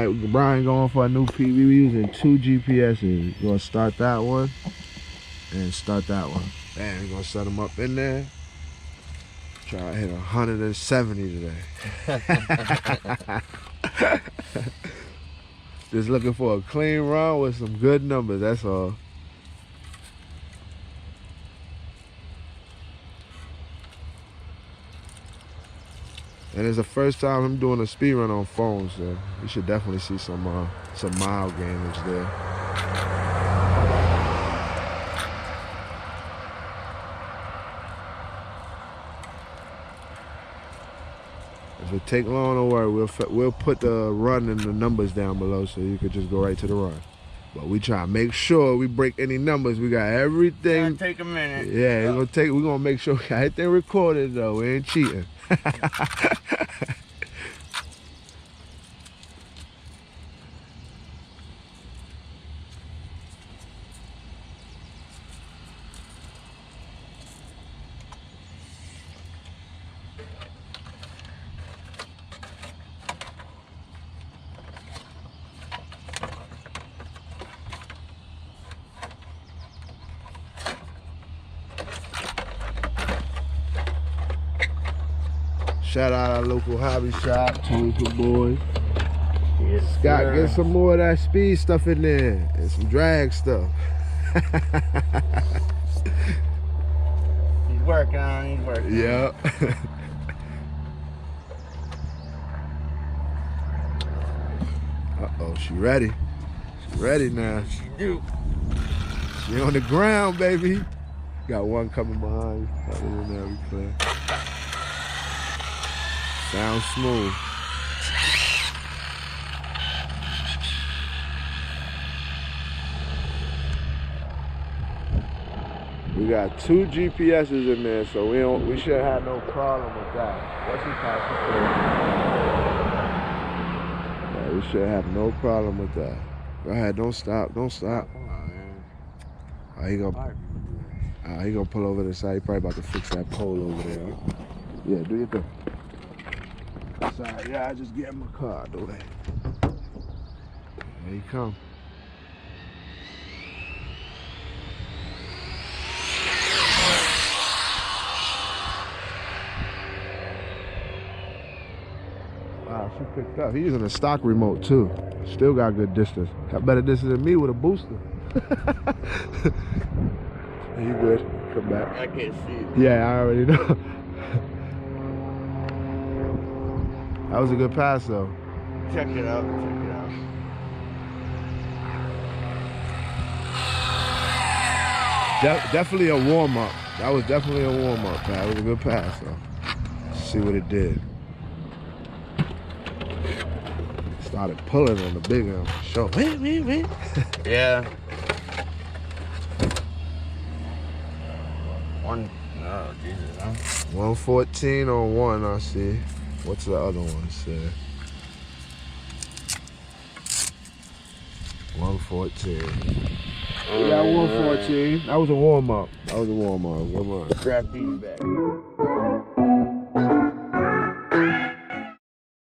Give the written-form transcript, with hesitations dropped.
Brian going for a new PB. We using 2 GPSs. We're gonna start that one and start that one. Bam, we're gonna set them up in there. Try to hit 170 today. Just looking for a clean run with some good numbers, that's all. And it's the first time I'm doing a speed run on phone, so you should definitely see some mile gainage there. If it take long, don't worry. We'll put the run and the numbers down below, so you could just go right to the run. But we try to make sure we break any numbers. We got everything. It's gonna take a minute. Yeah, we're gonna make sure we got everything recorded though. We ain't cheating. Shout out our local hobby shop, Twinkle Boys. Yes, Scott, sir. get some more of that speed stuff in there and some drag stuff. He's working on it, he's working. Yeah. Uh-oh, she ready. She ready now. She do. She on the ground, baby. Got one coming behind you. Other than that, we clear. Sounds smooth. We got 2 GPSs in there, so we shouldn't have no problem with that. Once we pass the yeah, we should have no problem with that. Go ahead, don't stop, don't stop. Come on, man. He gonna pull over the side. He probably about to fix that pole over there. Yeah, do your thing. Sorry, yeah, I just get my car out the way. There you come. Wow, she picked up. He's using a stock remote too. Still got good distance. Got better distance than me with a booster. You good? Come back. I can't see it. Yeah, I already know. That was a good pass though. Check it out, check it out. Definitely a warm-up. That was definitely a warm-up. That was a good pass though. Let's see what it did. Started pulling on the big one for sure. Yeah. Oh, Jesus, huh? 114 on one, I see. What's the other one say? 114. Yeah, 114. That was a warm-up. That was a warm-up. Come on. Grab these back.